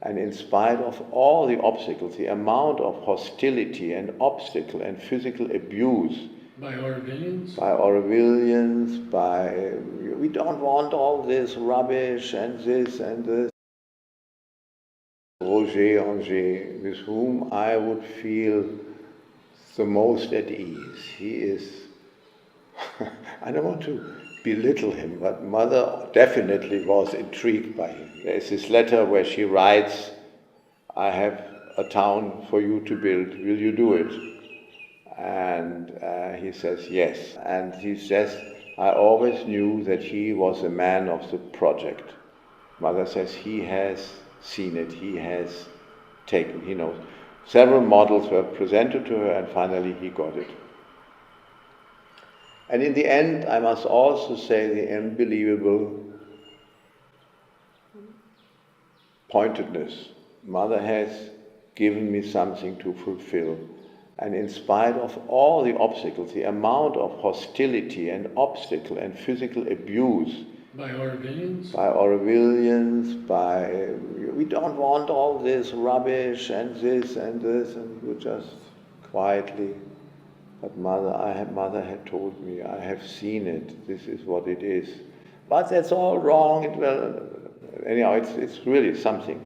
And in spite of all the obstacles, the amount of hostility and obstacle and physical abuse by Aurovilians, we don't want all this rubbish and this. Roger, with whom I would feel the most at ease. He is, I don't want to belittle him, but Mother definitely was intrigued by him. There's this letter where she writes, I have a town for you to build, will you do it? And he says yes. And he says, I always knew that he was a man of the project. Mother says he has seen it, he has taken, he knows. Several models were presented to her and finally he got it. And in the end, I must also say the unbelievable pointedness. Mother has given me something to fulfill. And in spite of all the obstacles, the amount of hostility and obstacle and physical abuse by Aurovilians, we don't want all this rubbish and this, and you just quietly. But Mother had told me, I have seen it, this is what it is. But that's all wrong, anyhow, it's really something.